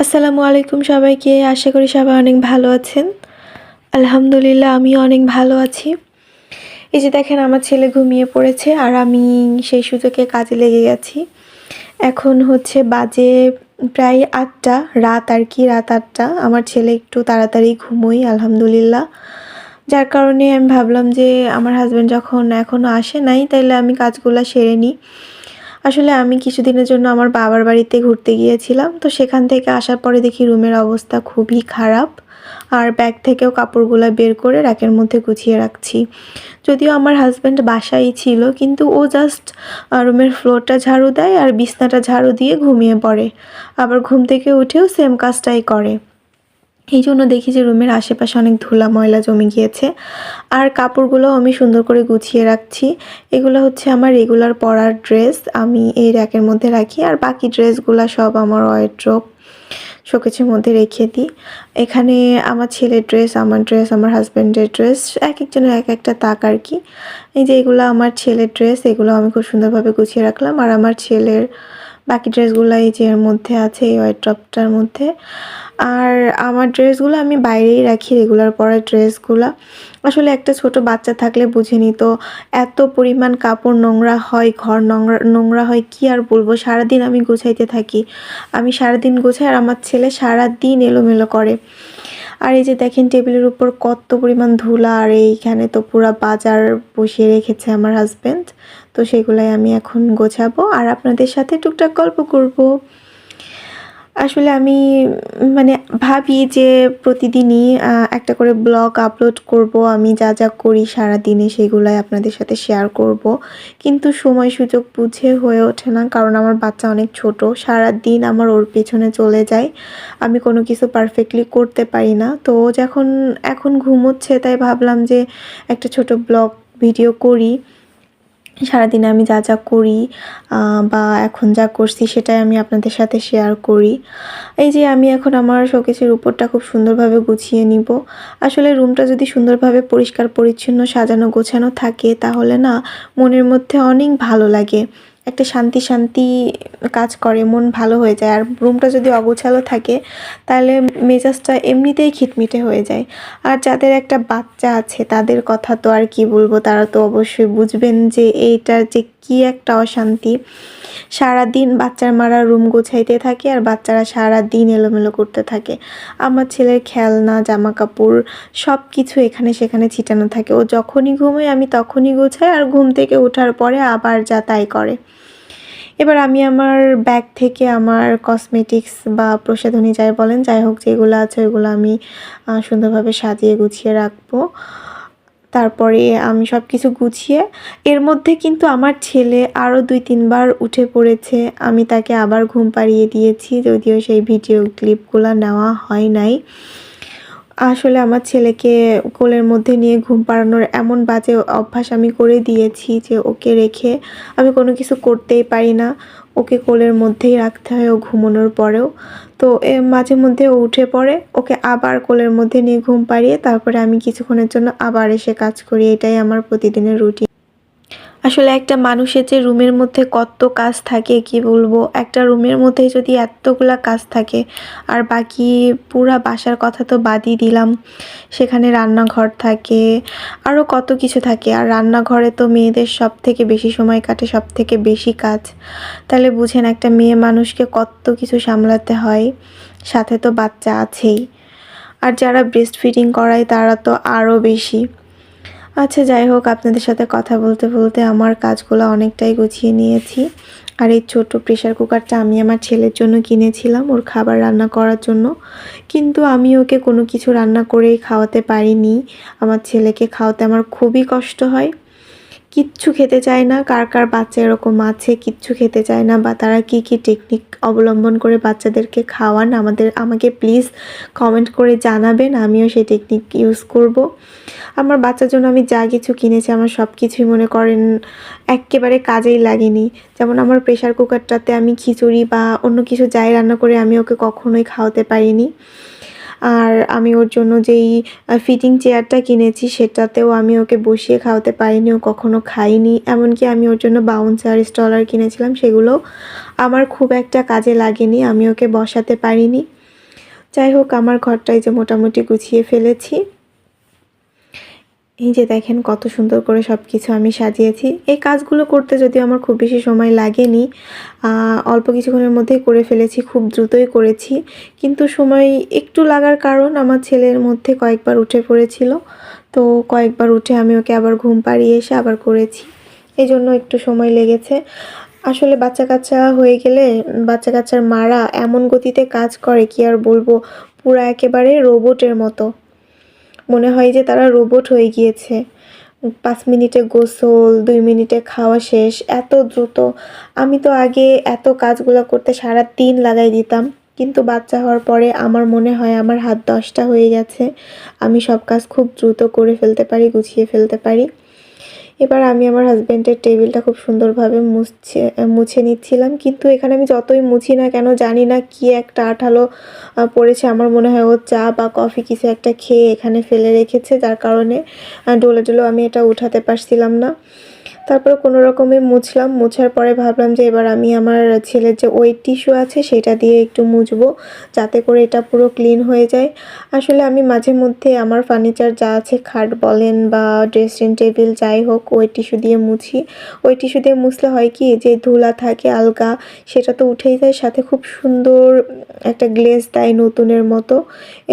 আসসালামু আলাইকুম সবাইকে। আশা করি সবাই অনেক ভালো আছেন। আলহামদুলিল্লাহ আমিও অনেক ভালো আছি। এই যে দেখেন আমার ছেলে ঘুমিয়ে পড়েছে আর আমি সেই সুযোগে কাজে লেগে গেছি। এখন হচ্ছে বাজে প্রায় ৮টা রাত আর কি, রাত ৮টা। আমার ছেলে একটু তাড়াতাড়ি ঘুমোয় আলহামদুলিল্লাহ। যার কারণে আমি ভাবলাম যে আমার হাসব্যান্ড যখন এখনও আসে নাই তাইলে আমি কাজগুলা সেরে নিই। আসলে আমি কিছুদিনের জন্য আমার বাবার বাড়িতে ঘুরতে গিয়েছিলাম। তো সেখান থেকে আসার পরে দেখি রুমের অবস্থা খুবই খারাপ। আর ব্যাগ থেকেও কাপড়গুলা বের করে র‍্যাকের মধ্যে গুছিয়ে রাখছি। যদিও আমার হাসব্যান্ড বাসায়ই ছিল কিন্তু ও জাস্ট রুমের ফ্লোরটা ঝাড়ু দেয় আর বিছনাটা ঝাড়ু দিয়ে ঘুমিয়ে পড়ে। আবার ঘুম থেকে উঠেও সেম কাজটাই করে। এইজন্য দেখি যে রুমের আশেপাশে অনেক ধুলা ময়লা জমে গিয়েছে। আর কাপড়গুলোও আমি সুন্দর করে গুছিয়ে রাখছি। এগুলো হচ্ছে আমার রেগুলার পরার ড্রেস। আমি এই র‍্যাকের মধ্যে রাখি আর বাকি ড্রেসগুলা সব আমার ওয়ারড্রোব শোকেসের মধ্যে রেখে দিই। এখানে আমার ছেলের ড্রেস, আমার ড্রেস, আমার হাসব্যান্ডের ড্রেস একেকজনের এক একটা তাক আর কি। এই যে এগুলো আমার ছেলের ড্রেস, এগুলো আমি খুব সুন্দরভাবে গুছিয়ে রাখলাম। আর আমার ছেলের বাকি ড্রেসগুলো এই যে এর মধ্যে আছে, এই ওয়ারড্রবটার মধ্যে। আর আমার ড্রেসগুলো আমি বাইরেই রাখি, রেগুলার পরার ড্রেসগুলা। আসলে একটা ছোট বাচ্চা থাকলে বুঝে নিত এত পরিমাণ কাপড় নোংরা হয়, ঘর নোংরা নোংরা হয় কি আর বলবো। সারাদিন আমি গোছাইতে থাকি। আমি সারাদিন গোছাই আর আমার ছেলে সারাদিন এলোমেলো করে। আর এই যে দেখেন টেবিলের উপর কত পরিমাণ ধুলা, আর এইখানে তো পুরা বাজার বসিয়ে রেখেছে আমার হাসব্যান্ড। তো সেগুলাই আমি এখন গোছাবো আর আপনাদের সাথে টুকটাক গল্প করব। আসলে আমি মানে ভাবি যে প্রতিদিনই একটা করে ব্লগ আপলোড করব। আমি যা যা করি সারাদিনে সেগুলাই আপনাদের সাথে শেয়ার করব। কিন্তু সময় সুযোগ বুঝে হয়ে ওঠে না, কারণ আমার বাচ্চা অনেক ছোট। সারাদিন আমার ওর পেছনে চলে যায়। আমি কোনো কিছু পারফেক্টলি করতে পারি না। তো ও যখন এখন ঘুমোচ্ছে তাই ভাবলাম যে একটা ছোট ব্লগ ভিডিও করি। সারাদিনে আমি যা যা করি বা এখন যা করছি সেটাই আমি আপনাদের সাথে শেয়ার করি। এই যে আমি এখন আমার শোকেসের উপরটা খুব সুন্দরভাবে গুছিয়ে নিব। আসলে রুমটা যদি সুন্দরভাবে পরিষ্কার পরিচ্ছন্ন সাজানো গোছানো থাকে তাহলে না মনের মধ্যে অনেক ভালো লাগে। একটা শান্তি শান্তি কাজ করে, মন ভালো হয়ে যায়। আর রুমটা যদি অগোছালো থাকে তাহলে মেজাজটা এমনিতেই খিটমিটে হয়ে যায়। আর যাদের একটা বাচ্চা আছে তাদের কথা তো আর কি বলবো, তারা তো অবশ্যই বুঝবেন যে এইটার যে কি একটা অশান্তি। সারাদিন বাচ্চার মারা রুম গোছাইতে থাকে আর বাচ্চারা সারাদিন এলোমেলো করতে থাকে। আমার ছেলের খেলনা, জামা কাপড় সব কিছু এখানে সেখানে ছিটানো থাকে। ও যখনই ঘুমোয় আমি তখনই গোছাই আর ঘুম থেকে ওঠার পরে আবার যা তাই করে। এবার আমি আমার ব্যাগ থেকে আমার কসমেটিক্স বা প্রসাধনী যাই বলেন, যাই হোক যেগুলো আছে ওগুলো আমি সুন্দরভাবে সাজিয়ে গুছিয়ে রাখবো। তারপরে আমি সব কিছু গুছিয়ে, এর মধ্যে কিন্তু আমার ছেলে আরও ২-৩ বার উঠে পড়েছে। আমি তাকে আবার ঘুম পাড়িয়ে দিয়েছি, যদিও সেই ভিডিও ক্লিপগুলো নেওয়া হয় নাই। আসলে আমার ছেলেকে কোলের মধ্যে নিয়ে ঘুম পাড়ানোর এমন বাজে অভ্যাস আমি করে দিয়েছি যে ওকে রেখে আমি কোনো কিছু করতেই পারি না। ওকে কোলের মধ্যেই রাখতে হয় ও ঘুমানোর পরেও। তো মাঝে মধ্যে ও উঠে পড়ে, ওকে আবার কোলের মধ্যে নিয়ে ঘুম পাড়িয়ে তারপরে আমি কিছুক্ষণের জন্য আবার এসে কাজ করি। এটাই আমার প্রতিদিনের রুটিন। আসলে একটা মানুষের যে রুমের মধ্যে কত কাজ থাকে কি বলবো। একটা রুমের মধ্যে যদি এতগুলা কাজ থাকে আর বাকি পুরা বাসার কথা তো বাদই দিলাম। সেখানে রান্নাঘর থাকে, আরও কত কিছু থাকে। আর রান্নাঘরে তো মেয়েদের সবথেকে বেশি সময় কাটে, সবথেকে বেশি কাজ। তাহলে বুঝেন একটা মেয়ে মানুষকে কত কিছু সামলাতে হয়, সাথে তো বাচ্চা আছেই। আর যারা ব্রেস্ট ফিডিং করায় তারা তো আরও বেশি। আচ্ছা যাই হোক, আপনাদের সাথে কথা বলতে বলতে আমার কাজগুলো অনেকটাই গুছিয়ে নিয়েছি। আর এই ছোট প্রেসার কুকারটা আমি আমার ছেলের জন্য কিনেছিলাম ওর খাবার রান্না করার জন্য। কিন্তু আমি ওকে কোনো কিছু রান্না করেই খাওয়াতে পারিনি। আমার ছেলেকে খাওয়াতে আমার খুবই কষ্ট হয়। কিচ্ছু খেতে চায় না। কার কার বাচ্চা এরকম আছে কিচ্ছু খেতে চায় না, বা তারা কি কি টেকনিক অবলম্বন করে বাচ্চাদেরকে খাওয়ান আমাকে প্লিজ কমেন্ট করে জানাবেন, আমিও সেই টেকনিক ইউজ করব। আমার বাচ্চার জন্য আমি যা কিছু কিনেছি আমার সব কিছুই মনে করেন এক্কেবারে কাজেই লাগেনি। যেমন আমার প্রেসার কুকারটাতে আমি খিচুড়ি বা অন্য কিছু যাই রান্না করে আমি ওকে কখনোই খাওয়াতে পারিনি। আর আমি ওর জন্য যেই ফিটিং চেয়ারটা কিনেছি সেটাতেও আমি ওকে বসিয়ে খাওয়াতে পারিনি, ও কখনো খায়নি। এমনকি আমি ওর জন্য বাউন্সার স্টলার কিনেছিলাম, সেগুলো আমার খুব একটা কাজে লাগেনি, আমি ওকে বসাতে পারিনি। যাই হোক, আমার ঘরটাই যে মোটামুটি গুছিয়ে ফেলেছি। এই যে দেখেন কত সুন্দর করে সব কিছু আমি সাজিয়েছি। এই কাজগুলো করতে যদিও আমার খুব বেশি সময় লাগেনি, অল্প কিছুক্ষণের মধ্যেই করে ফেলেছি, খুব দ্রুতই করেছি। কিন্তু সময় একটু লাগার কারণ আমার ছেলের মধ্যে কয়েকবার উঠে পড়েছিল, তো কয়েকবার উঠে আমি ওকে আবার ঘুম পাড়িয়ে এসে আবার করেছি, এই জন্য একটু সময় লেগেছে। আসলে বাচ্চা কাচ্চা হয়ে গেলে বাচ্চা কাচ্চার মারা এমন গতিতে কাজ করে কি আর বলবো, পুরা একেবারে রোবটের মতো, মনে হয় যে তারা রোবট হয়ে গিয়েছে। 5 মিনিটে গোসল, 2 মিনিটে খাওয়া শেষ, এত দ্রুত। আমি তো আগে এত কাজগুলো করতে সারা দিন লাগাই দিতাম, কিন্তু বাচ্চা হওয়ার পরে আমার মনে হয় আমার হাত 10টা হয়ে গেছে। আমি সব কাজ খুব দ্রুত করে ফেলতে পারি, গুছিয়ে ফেলতে পারি। এবার আমি আমার হাজব্যান্ডের টেবিলটা খুব সুন্দরভাবে মুছে নিচ্ছিলাম, কিন্তু এখানে আমি যতই মুছি না কেন জানি না কি একটা আঠালো পড়েছে। আমার মনে হয় ও চা বা কফি কিছু একটা খেয়ে এখানে ফেলে রেখেছে, যার কারণে ডলে আমি এটা উঠাতে পারছিলাম না। তারপরে কোনো রকমে মুছলাম, মুছার পরে ভাবলাম যে এবার আমি আমার ছেলের যে ওয়েট টিস্যু আছে সেটা দিয়ে একটু মুছবো, যাতে করে এটা পুরো ক্লিন হয়ে যায়। আসলে আমি মাঝে মধ্যে আমার ফার্নিচার যা আছে, খাট বলেন বা ড্রেসিং টেবিল যাই হোক, ওয়েট টিস্যু দিয়ে মুছি। ওয়েট টিস্যু দিয়ে মুছলে হয় কি, যে ধুলা থাকে আলগা সেটা তো উঠেই যায়, সাথে খুব সুন্দর একটা গ্লেজ দেয় নতুনের মতো।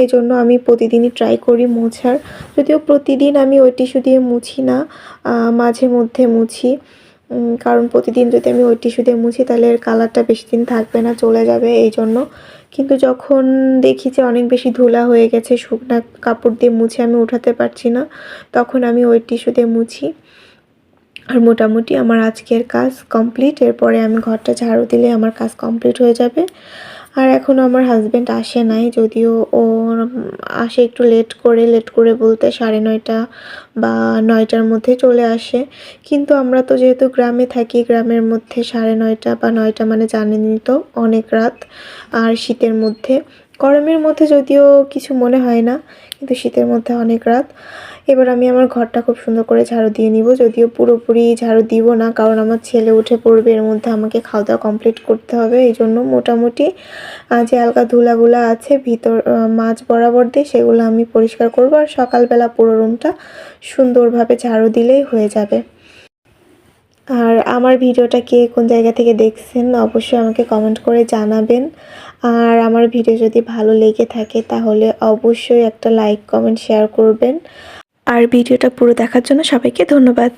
এই জন্য আমি প্রতিদিনই ট্রাই করি মোছার, যদিও প্রতিদিন আমি ওয়েট টিস্যু দিয়ে মুছি না, মাঝে মধ্যে মুছি। কারণ প্রতিদিন যদি আমি ওয়েট টিস্যু দিয়ে মুছি তাহলে এর কালারটা বেশি দিন থাকবে না, চলে যাবে, এই জন্য। কিন্তু যখন দেখি যে অনেক বেশি ধুলা হয়ে গেছে, শুকনা কাপড় দিয়ে মুছে আমি উঠাতে পারছি না, তখন আমি ওয়েট টিস্যু দিয়ে মুছি। আর মোটামুটি আমার আজকের কাজ কমপ্লিট। এরপরে আমি ঘরটা ঝাড়ু দিলে আমার কাজ কমপ্লিট হয়ে যাবে। আর এখনও আমার হাজব্যান্ড আসে নাই, যদিও ও আসে একটু লেট করে বলতে 9:30 বা 9টার মধ্যে চলে আসে। কিন্তু আমরা তো যেহেতু গ্রামে থাকি, গ্রামের মধ্যে 9:30 বা 9টা মানে জানেনই তো অনেক রাত। আর শীতের মধ্যে, গরমের মধ্যে যদিও কিছু মনে হয় না, কিন্তু শীতের মধ্যে অনেক রাত। এবার আমি আমার ঘরটা খুব সুন্দর করে ঝাড়ু দিয়ে নিব, যদিও পুরোপুরি ঝাড়ু দিব না, কারণ আমার ছেলে উঠে পড়বে, এর মধ্যে আমাকে খাওয়া দাওয়া কমপ্লিট করতে হবে। এই জন্য মোটামুটি যে হালকা ধুলাগুলো আছে ভিতর মাঝ বরাবর দিয়ে, সেগুলো আমি পরিষ্কার করব। আর সকালবেলা পুরো রুমটা সুন্দরভাবে ঝাড়ু দিলেই হয়ে যাবে। আর আমার ভিডিওটা কে কোন জায়গা থেকে দেখছেন অবশ্যই আমাকে কমেন্ট করে জানাবেন। আর আমার ভিডিও যদি ভালো লেগে থাকে তাহলে অবশ্যই একটা লাইক, কমেন্ট, শেয়ার করবেন। আর ভিডিওটা পুরো দেখার জন্য সবাইকে ধন্যবাদ।